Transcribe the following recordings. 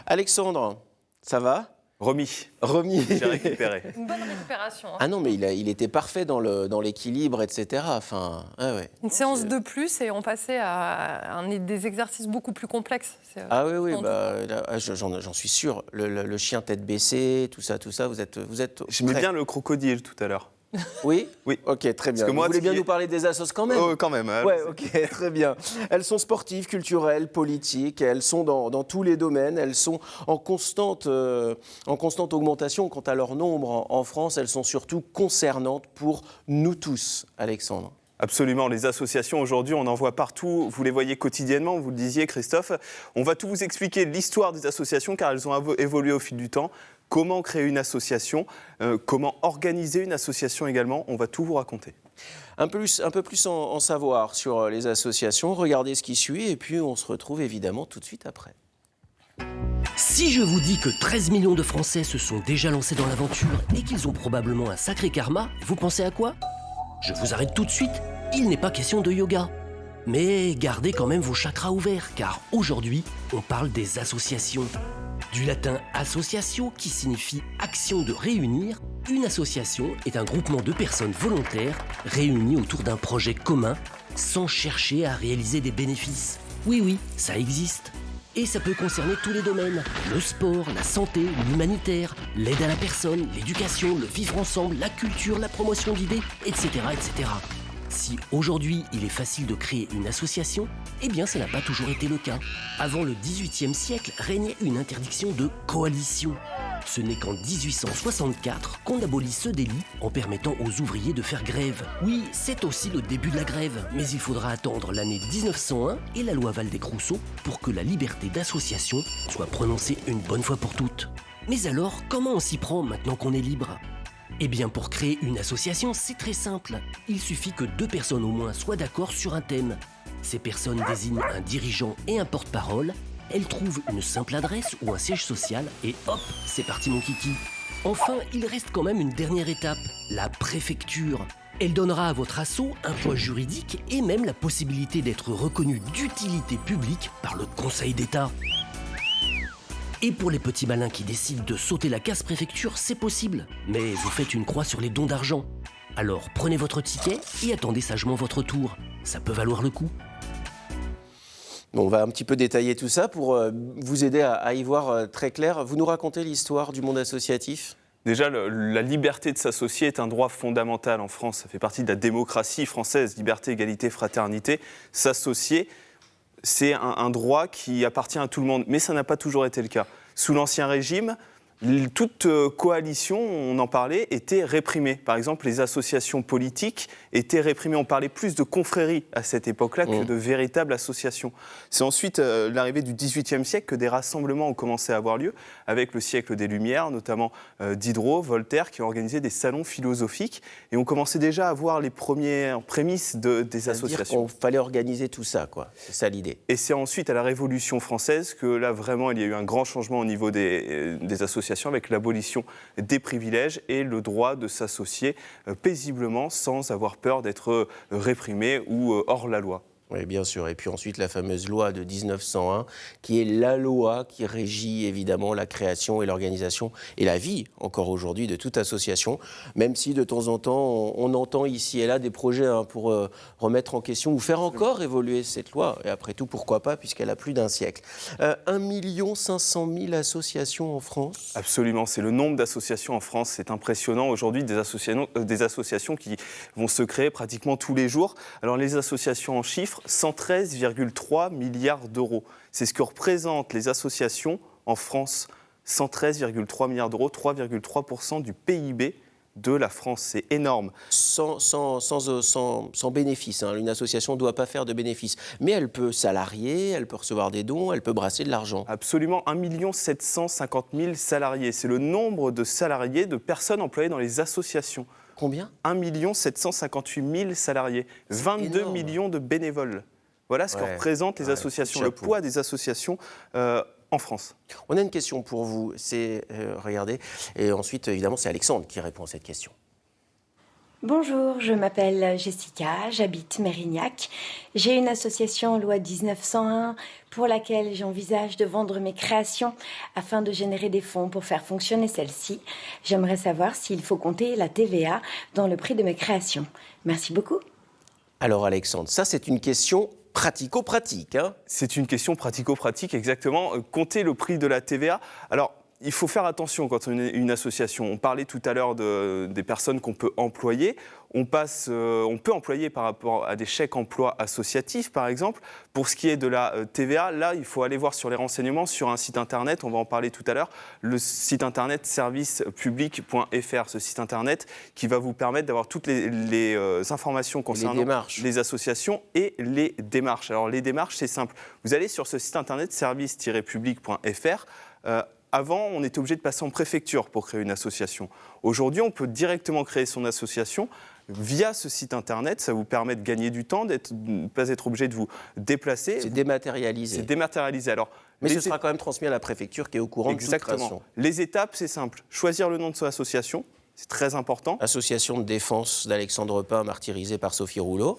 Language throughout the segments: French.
Alexandre, ça va ? Remis. J'ai récupéré. Une bonne récupération. Ah non, mais il était parfait dans l'équilibre, etc. Enfin, ouais. Une séance de plus et on passait à des exercices beaucoup plus complexes. Ah oui, là, j'en suis sûr. Le chien tête baissée, tout ça, vous êtes Je mets bien le crocodile tout à l'heure. Oui. Oui. Ok, très bien. Vous voulez bien nous parler des assos quand même ? Oh, quand même. Ouais, ok, très bien. Elles sont sportives, culturelles, politiques, elles sont dans tous les domaines, elles sont en constante augmentation. Quant à leur nombre en France, elles sont surtout concernantes pour nous tous, Alexandre. Absolument, les associations aujourd'hui, on en voit partout, vous les voyez quotidiennement, vous le disiez Christophe. On va tout vous expliquer l'histoire des associations car elles ont évolué au fil du temps. Comment créer une association, comment organiser une association également, on va tout vous raconter. Un peu plus en savoir sur les associations, regardez ce qui suit et puis on se retrouve évidemment tout de suite après. Si je vous dis que 13 millions de Français se sont déjà lancés dans l'aventure et qu'ils ont probablement un sacré karma, vous pensez à quoi ? Je vous arrête tout de suite, il n'est pas question de yoga. Mais gardez quand même vos chakras ouverts, car aujourd'hui, on parle des associations. Du latin associatio, qui signifie action de réunir, une association est un groupement de personnes volontaires réunies autour d'un projet commun sans chercher à réaliser des bénéfices. Oui, ça existe. Et ça peut concerner tous les domaines, le sport, la santé, l'humanitaire, l'aide à la personne, l'éducation, le vivre ensemble, la culture, la promotion d'idées, etc., etc. Si aujourd'hui il est facile de créer une association, eh bien ça n'a pas toujours été le cas. Avant le XVIIIe siècle régnait une interdiction de coalition. Ce n'est qu'en 1864 qu'on abolit ce délit en permettant aux ouvriers de faire grève. Oui, c'est aussi le début de la grève, mais il faudra attendre l'année 1901 et la loi Valdec-Rousseau pour que la liberté d'association soit prononcée une bonne fois pour toutes. Mais alors, comment on s'y prend maintenant qu'on est libre ? Eh bien, pour créer une association, c'est très simple. Il suffit que 2 personnes au moins soient d'accord sur un thème. Ces personnes désignent un dirigeant et un porte-parole. Elles trouvent une simple adresse ou un siège social et hop, c'est parti mon kiki. Enfin, il reste quand même une dernière étape, la préfecture. Elle donnera à votre asso un poids juridique et même la possibilité d'être reconnu d'utilité publique par le Conseil d'État. Et pour les petits malins qui décident de sauter la case préfecture, c'est possible. Mais vous faites une croix sur les dons d'argent. Alors prenez votre ticket et attendez sagement votre tour. Ça peut valoir le coup. Bon, on va un petit peu détailler tout ça pour vous aider à y voir très clair. Vous nous racontez l'histoire du monde associatif ? Déjà, la liberté de s'associer est un droit fondamental en France. Ça fait partie de la démocratie française, liberté, égalité, fraternité. S'associer, c'est un droit qui appartient à tout le monde, mais ça n'a pas toujours été le cas. Sous l'Ancien Régime, toute coalition, on en parlait, était réprimée. Par exemple, les associations politiques étaient réprimées. On parlait plus de confréries à cette époque-là que de véritables associations. C'est ensuite l'arrivée du XVIIIe siècle que des rassemblements ont commencé à avoir lieu, avec le siècle des Lumières, notamment Diderot, Voltaire, qui ont organisé des salons philosophiques. Et on commençait déjà à voir les premières prémices des associations. Il fallait organiser tout ça, quoi. C'est ça l'idée. Et c'est ensuite à la Révolution française que là, vraiment, il y a eu un grand changement au niveau des associations, avec l'abolition des privilèges et le droit de s'associer paisiblement sans avoir peur d'être réprimé ou hors la loi. Oui, bien sûr. Et puis ensuite, la fameuse loi de 1901, qui est la loi qui régit évidemment la création et l'organisation et la vie, encore aujourd'hui, de toute association, même si de temps en temps, on entend ici et là des projets pour remettre en question ou faire encore évoluer cette loi. Et après tout, pourquoi pas, puisqu'elle a plus d'un siècle. 1 500 000 associations en France. Absolument, c'est le nombre d'associations en France. C'est impressionnant aujourd'hui, des associations qui vont se créer pratiquement tous les jours. Alors les associations en chiffres, 113,3 milliards d'euros. C'est ce que représentent les associations en France. 113,3 milliards d'euros, 3,3% du PIB de la France. C'est énorme. Sans bénéfice. Hein. Une association ne doit pas faire de bénéfice. Mais elle peut salarier, elle peut recevoir des dons, elle peut brasser de l'argent. Absolument. 1 750 000 salariés. C'est le nombre de salariés, de personnes employées dans les associations. Combien ? 1 758 000 salariés, 22 énorme. Millions de bénévoles. Voilà ce que représentent les associations, le poids des associations en France. On a une question pour vous, regardez, et ensuite évidemment c'est Alexandre qui répond à cette question. Bonjour, je m'appelle Jessica, j'habite Mérignac. J'ai une association loi 1901 pour laquelle j'envisage de vendre mes créations afin de générer des fonds pour faire fonctionner celle-ci. J'aimerais savoir s'il faut compter la TVA dans le prix de mes créations. Merci beaucoup. Alors Alexandre, ça c'est une question pratico-pratique. Hein. C'est une question pratico-pratique, exactement. Compter le prix de la TVA. Alors, il faut faire attention quand on est une association. On parlait tout à l'heure des personnes qu'on peut employer. On peut employer par rapport à des chèques emploi associatifs, par exemple. Pour ce qui est de la TVA, là, il faut aller voir sur les renseignements sur un site internet. On va en parler tout à l'heure. Le site internet servicepublic.fr, ce site internet qui va vous permettre d'avoir toutes les informations concernant les associations et les démarches. Alors, les démarches, c'est simple. Vous allez sur ce site internet service-public.fr. Avant, on était obligé de passer en préfecture pour créer une association. Aujourd'hui, on peut directement créer son association via ce site internet. Ça vous permet de gagner du temps, de ne pas être obligé de vous déplacer. C'est dématérialisé. C'est dématérialisé. Alors, mais ce sera quand même transmis à la préfecture qui est au courant de toute création. Les étapes, c'est simple. Choisir le nom de son association. C'est très important. Association de défense d'Alexandre Pin, martyrisé par Sophie Rouleau.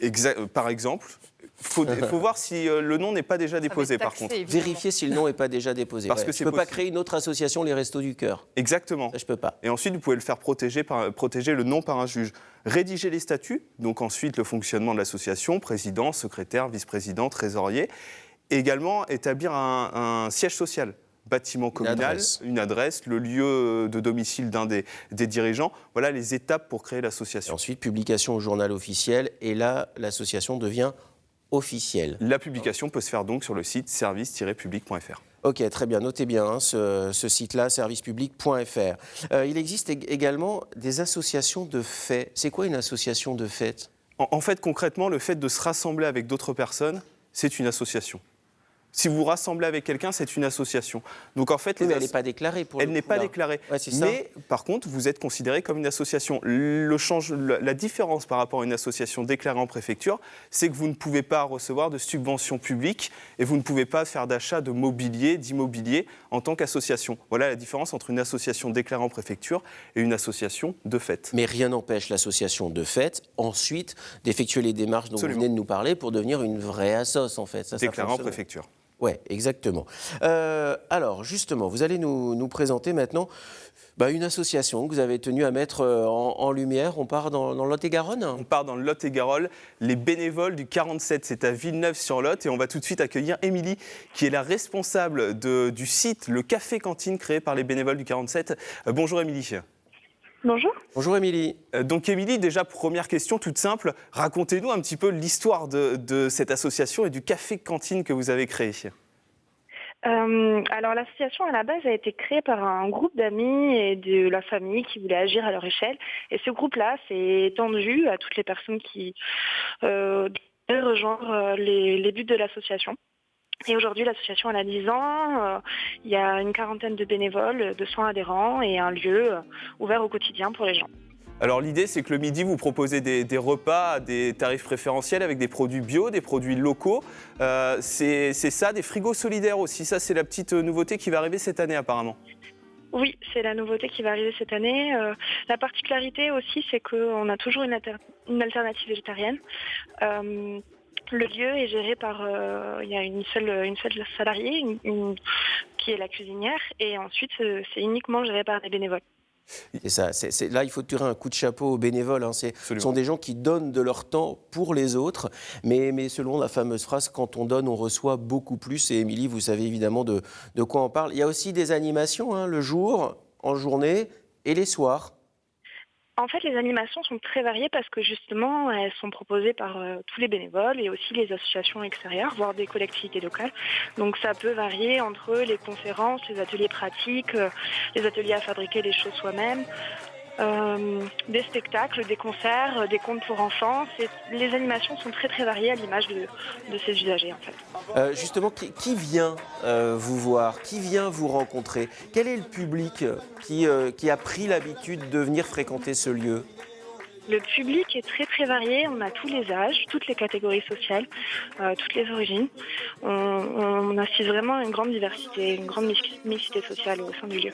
Par exemple. Il faut voir si le nom n'est pas déjà déposé, par contre. Vérifier si le nom n'est pas déjà déposé. Parce que je ne peux pas créer une autre association, les Restos du Cœur. Exactement. Ça, je ne peux pas. Et ensuite, vous pouvez le faire protéger le nom par un juge. Rédiger les statuts, donc ensuite le fonctionnement de l'association, président, secrétaire, vice-président, trésorier. Et également établir un siège social. Bâtiment communal, une adresse, le lieu de domicile d'un des dirigeants. Voilà les étapes pour créer l'association. Et ensuite, publication au journal officiel. Et là, l'association devient officielle. La publication peut se faire donc sur le site service-public.fr. Ok, très bien. Notez bien hein, ce site-là, servicepublic.fr. Il existe également des associations de fait. C'est quoi une association de fait ? En fait, concrètement, le fait de se rassembler avec d'autres personnes, c'est une association. Si vous vous rassemblez avec quelqu'un, c'est une association. Donc en fait, mais elle n'est pas déclarée pour le coup. Elle n'est pas déclarée. Ouais, c'est ça. Mais par contre, vous êtes considéré comme une association. La différence par rapport à une association déclarée en préfecture, c'est que vous ne pouvez pas recevoir de subventions publiques et vous ne pouvez pas faire d'achat de mobilier, d'immobilier en tant qu'association. Voilà la différence entre une association déclarée en préfecture et une association de fait. Mais rien n'empêche l'association de fait ensuite d'effectuer les démarches dont vous venez de nous parler pour devenir une vraie assoce en fait. Déclarée en préfecture. Oui, exactement. Alors, justement, vous allez nous présenter maintenant une association que vous avez tenu à mettre en lumière. On part dans le Lot-et-Garonne ? On part dans le Lot-et-Garonne, les bénévoles du 47, c'est à Villeneuve-sur-Lot. Et on va tout de suite accueillir Émilie, qui est la responsable du site, le café-cantine créé par les bénévoles du 47. Bonjour Émilie. Bonjour. Bonjour Émilie. Donc Émilie, déjà première question toute simple, racontez-nous un petit peu l'histoire de cette association et du café-cantine que vous avez créé. Alors l'association à la base a été créée par un groupe d'amis et de la famille qui voulaient agir à leur échelle. Et ce groupe-là s'est étendu à toutes les personnes qui veulent rejoindre les buts de l'association. Et aujourd'hui, l'association elle a 10 ans, il y a une quarantaine de bénévoles, 200 adhérents et un lieu ouvert au quotidien pour les gens. Alors l'idée, c'est que le midi, vous proposez des repas à des tarifs préférentiels avec des produits bio, des produits locaux. C'est ça, des frigos solidaires aussi. Ça, c'est la petite nouveauté qui va arriver cette année apparemment. Oui, c'est la nouveauté qui va arriver cette année. La particularité aussi, c'est qu'on a toujours une alternative végétarienne. Le lieu est géré par, il y a une seule salariée qui est la cuisinière et ensuite c'est uniquement géré par des bénévoles. C'est ça. Là, il faut tirer un coup de chapeau aux bénévoles. Hein. Ce sont des gens qui donnent de leur temps pour les autres. Mais selon la fameuse phrase, quand on donne, on reçoit beaucoup plus. Et Émilie, vous savez évidemment de quoi on parle. Il y a aussi des animations, hein, le jour, en journée et les soirs. En fait, les animations sont très variées parce que justement, elles sont proposées par tous les bénévoles et aussi les associations extérieures, voire des collectivités locales. Donc ça peut varier entre les conférences, les ateliers pratiques, les ateliers à fabriquer les choses soi-même, des spectacles, des concerts, des contes pour enfants. Les animations sont très très variées à l'image de ces usagers en fait. Justement, qui vient vous voir? Qui vient vous rencontrer? Quel est le public qui a pris l'habitude de venir fréquenter ce lieu? Le public est très très varié, on a tous les âges, toutes les catégories sociales, toutes les origines. On assiste vraiment à une grande diversité, une grande mixité sociale au sein du lieu.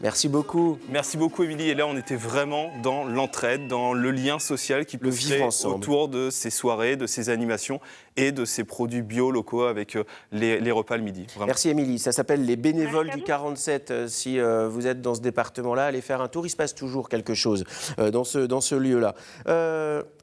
Merci beaucoup. Merci beaucoup, Émilie. Et là, on était vraiment dans l'entraide, dans le lien social qui peut Le se vivre créer ensemble. autour de ces soirées, de ces animations et de ces produits bio locaux avec les repas le midi. Vraiment. Merci Émilie. Ça s'appelle les bénévoles Merci à du vous. 47. Si vous êtes dans ce département-là, allez faire un tour. Il se passe toujours quelque chose dans ce lieu-là.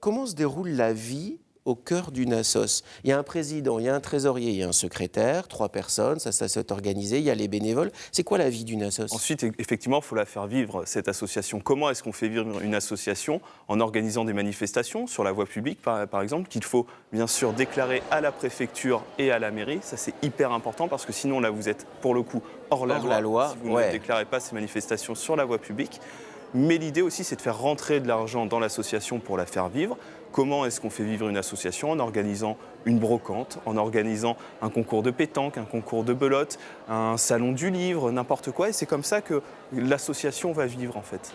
Comment se déroule la vie au cœur d'une assoce? Il y a un président, il y a un trésorier, il y a un secrétaire, 3 personnes, ça s'est organisé, il y a les bénévoles. C'est quoi la vie d'une assoce? Ensuite, effectivement, il faut la faire vivre, cette association. Comment est-ce qu'on fait vivre une association? En organisant des manifestations sur la voie publique, par exemple, qu'il faut bien sûr déclarer à la préfecture et à la mairie. Ça, c'est hyper important parce que sinon, là, vous êtes pour le coup hors la loi si vous ne déclarez pas ces manifestations sur la voie publique. Mais l'idée aussi, c'est de faire rentrer de l'argent dans l'association pour la faire vivre. Comment est-ce qu'on fait vivre une association? En organisant une brocante, en organisant un concours de pétanque, un concours de belote, un salon du livre, n'importe quoi. Et c'est comme ça que l'association va vivre, en fait.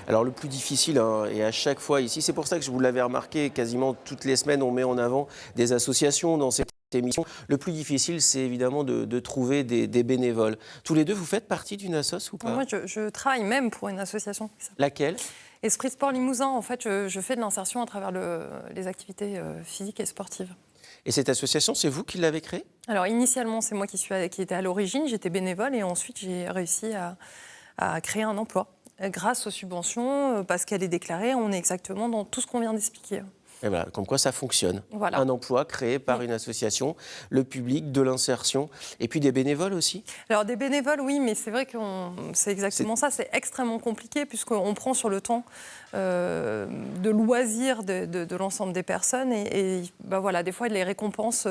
Alors le plus difficile, et à chaque fois ici, c'est pour ça que je vous l'avais remarqué, quasiment toutes les semaines, on met en avant des associations dans cette émission. Le plus difficile, c'est évidemment de trouver des bénévoles. Tous les deux, vous faites partie d'une assoce ou pas? Moi, je travaille même pour une association. Laquelle? Esprit Sport Limousin, en fait, je fais de l'insertion à travers les activités physiques et sportives. Et cette association, c'est vous qui l'avez créée? Alors, initialement, c'est moi qui étais à l'origine, j'étais bénévole et ensuite, j'ai réussi à créer un emploi grâce aux subventions, parce qu'elle est déclarée, on est exactement dans tout ce qu'on vient d'expliquer. Et voilà, comme quoi ça fonctionne. Voilà. Un emploi créé par une association, le public, de l'insertion, et puis des bénévoles aussi. Alors des bénévoles, oui, mais c'est vrai que c'est exactement ça. C'est extrêmement compliqué puisqu'on prend sur le temps de loisirs de l'ensemble des personnes et ben voilà, des fois les récompenses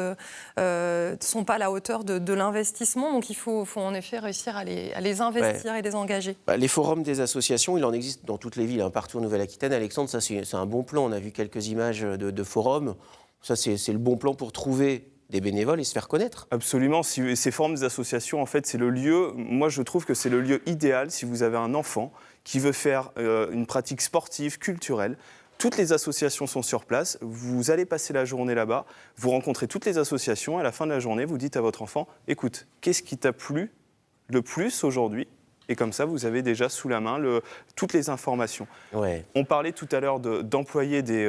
ne sont pas à la hauteur de l'investissement. Donc il faut en effet réussir à les investir et les engager. Les forums des associations, il en existe dans toutes les villes, partout en Nouvelle-Aquitaine. Alexandre, ça c'est un bon plan. On a vu quelques images de forums. Ça c'est le bon plan pour trouver des bénévoles et se faire connaître. Absolument. Ces formes des associations, en fait, c'est le lieu, moi je trouve que c'est le lieu idéal si vous avez un enfant qui veut faire une pratique sportive, culturelle. Toutes les associations sont sur place, vous allez passer la journée là-bas, vous rencontrez toutes les associations, à la fin de la journée, vous dites à votre enfant, écoute, qu'est-ce qui t'a plu le plus aujourd'hui ? Et comme ça, vous avez déjà sous la main toutes les informations. Ouais. On parlait tout à l'heure d'employer des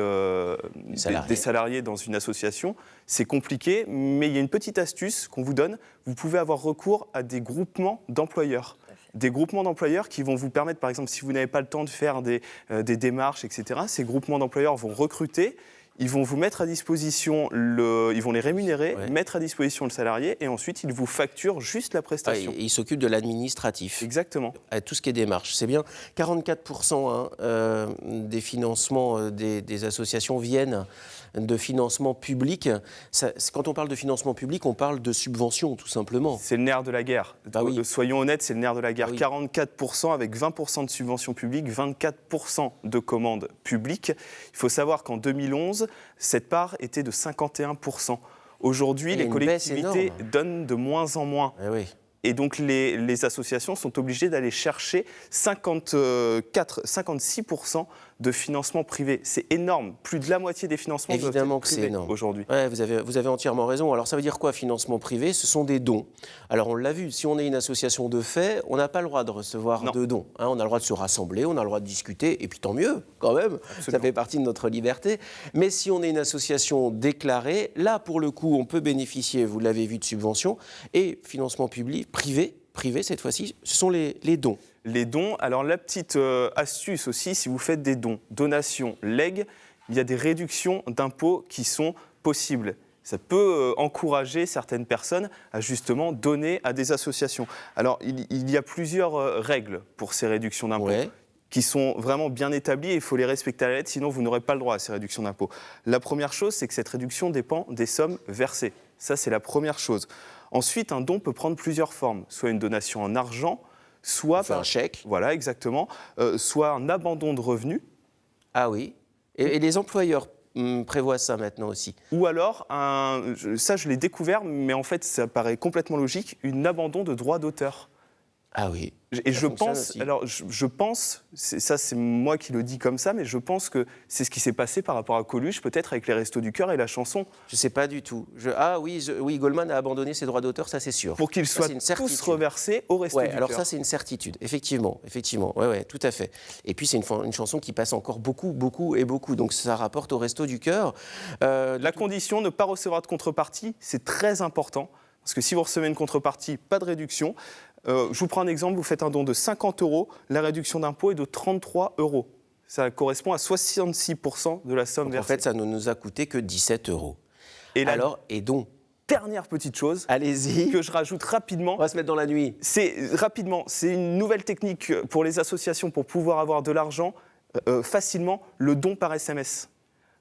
salariés dans une association. C'est compliqué, mais il y a une petite astuce qu'on vous donne. Vous pouvez avoir recours à des groupements d'employeurs. Des groupements d'employeurs qui vont vous permettre, par exemple, si vous n'avez pas le temps de faire des démarches, etc., ces groupements d'employeurs vont recruter. Ils vont vous mettre à disposition, ils vont les rémunérer, mettre à disposition le salarié et ensuite ils vous facturent juste la prestation. Ils s'occupent de l'administratif. Exactement. Tout ce qui est démarche, c'est bien. 44% des financements des associations viennent de financement public. Quand on parle de financement public, on parle de subventions, tout simplement. C'est le nerf de la guerre. Oui. Soyons honnêtes, c'est le nerf de la guerre. Oui. 44% avec 20% de subventions publiques, 24% de commandes publiques. Il faut savoir qu'en 2011, cette part était de 51%. Aujourd'hui, les collectivités donnent de moins en moins. Oui. Et donc, les associations sont obligées d'aller chercher 56% de financement privé. C'est énorme. Plus de la moitié des financements doivent être privés aujourd'hui. Ouais, vous avez entièrement raison. Alors, ça veut dire quoi, financement privé? Ce sont des dons. Alors, on l'a vu, si on est une association de fait, on n'a pas le droit de recevoir de dons. On a le droit de se rassembler, on a le droit de discuter, et puis tant mieux, quand même. Absolument. Ça fait partie de notre liberté. Mais si on est une association déclarée, là, pour le coup, on peut bénéficier, vous l'avez vu, de subventions. Et financement public, privé cette fois-ci, ce sont les dons. Les dons, alors la petite astuce aussi, si vous faites des dons, donations, legs, il y a des réductions d'impôts qui sont possibles. Ça peut encourager certaines personnes à justement donner à des associations. Alors il y a plusieurs règles pour ces réductions d'impôts. Qui sont vraiment bien établies et il faut les respecter à la lettre, sinon vous n'aurez pas le droit à ces réductions d'impôts. La première chose, c'est que cette réduction dépend des sommes versées. Ça, c'est la première chose. Ensuite, un don peut prendre plusieurs formes, soit une donation en argent, soit un chèque. Voilà, exactement. Soit un abandon de revenus. Ah oui. Et les employeurs prévoient ça maintenant aussi. Ou alors, ça je l'ai découvert, mais en fait ça paraît complètement logique, un abandon de droit d'auteur. Ah oui. Et Ça je fonctionne pense, aussi. alors je pense, c'est moi qui le dis comme ça, mais je pense que c'est ce qui s'est passé par rapport à Coluche, peut-être avec les Restos du Cœur et la chanson, Je ne sais pas du tout. Ah oui, oui, Goldman a abandonné ses droits d'auteur, ça c'est sûr. pour qu'ils Ça, soient c'est une tous certitude. reversés au Restos Ouais, du alors Cœur. ça c'est une certitude, effectivement, ouais, tout à fait. Et puis c'est une chanson qui passe encore beaucoup, donc ça rapporte au Resto du Cœur. La condition, ne pas recevoir de contrepartie, c'est très important. Parce que si vous recevez une contrepartie, pas de réduction. Je vous prends un exemple, vous faites un don de 50 €, la réduction d'impôt est de 33 €. Ça correspond à 66% de la somme Donc, en versée. fait, ça ne nous a coûté que 17 €. Et la Alors, et donc, dernière petite chose allez-y, que je rajoute rapidement, on va se mettre dans la nuit. c'est une nouvelle technique pour les associations pour pouvoir avoir de l'argent facilement, le don par SMS.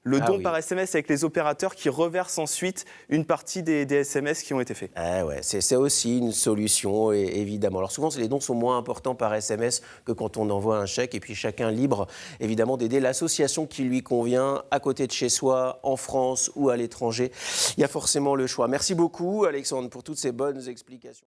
Le Ah don oui. par SMS avec les opérateurs qui reversent ensuite une partie des SMS qui ont été faits. Ah ouais, c'est aussi une solution, évidemment. Alors souvent, les dons sont moins importants par SMS que quand on envoie un chèque, et puis chacun libre, évidemment, d'aider l'association qui lui convient, à côté de chez soi, en France ou à l'étranger. Il y a forcément le choix. Merci beaucoup, Alexandre, pour toutes ces bonnes explications.